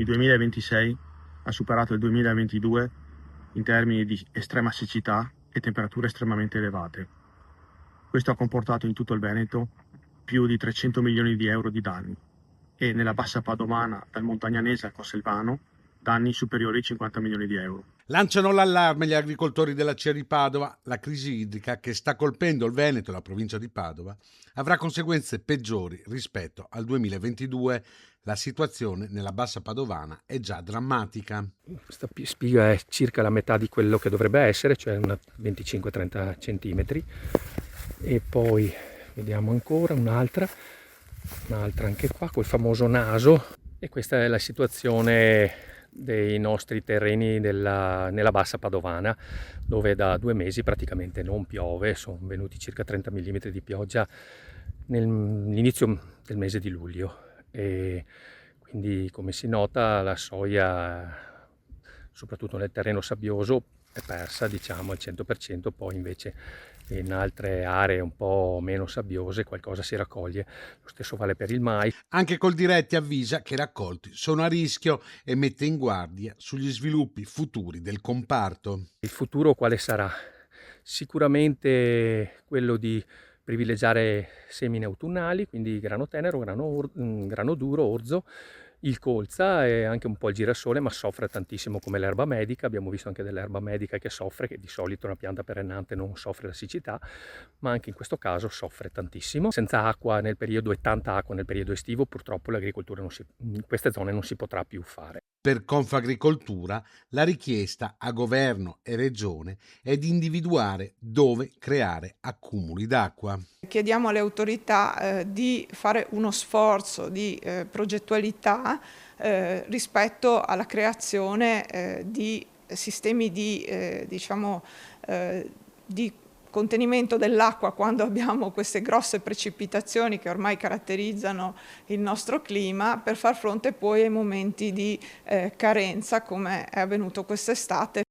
Il 2026 ha superato il 2022 in termini di estrema siccità e temperature estremamente elevate. Questo ha comportato in tutto il Veneto più di 300 milioni di euro di danni e nella bassa padovana, dal Montagnanese al Conselvano, danni superiori ai 50 milioni di euro. Lanciano l'allarme gli agricoltori della CEA di Padova. La crisi idrica che sta colpendo il Veneto e la provincia di Padova avrà conseguenze peggiori rispetto al 2022. La situazione nella bassa padovana è già drammatica. Questa spiga è circa la metà di quello che dovrebbe essere, cioè una 25-30 centimetri. E poi vediamo ancora un'altra anche qua col famoso naso. E questa è la situazione dei nostri terreni nella bassa padovana, dove da 2 mesi praticamente non piove. Sono venuti circa 30 mm di pioggia nell'inizio del mese di luglio e quindi, come si nota, la soia, soprattutto nel terreno sabbioso, è persa, diciamo, al 100%. Poi invece in altre aree un po' meno sabbiose qualcosa si raccoglie. Lo stesso vale per il mais. Anche Coldiretti avvisa che i raccolti sono a rischio e mette in guardia sugli sviluppi futuri del comparto. Il futuro quale sarà? Sicuramente quello di privilegiare semine autunnali, quindi grano tenero, grano duro, orzo, il colza e anche un po' il girasole, ma soffre tantissimo come l'erba medica. Abbiamo visto anche dell'erba medica che soffre, che di solito una pianta perennante non soffre la siccità, ma anche in questo caso soffre tantissimo. Senza acqua nel periodo e tanta acqua nel periodo estivo, purtroppo l'agricoltura in queste zone non si potrà più fare. Per Confagricoltura la richiesta a governo e regione è di individuare dove creare accumuli d'acqua. Chiediamo alle autorità di fare uno sforzo di progettualità rispetto alla creazione di sistemi di contenimento dell'acqua quando abbiamo queste grosse precipitazioni che ormai caratterizzano il nostro clima, per far fronte poi ai momenti di carenza come è avvenuto quest'estate.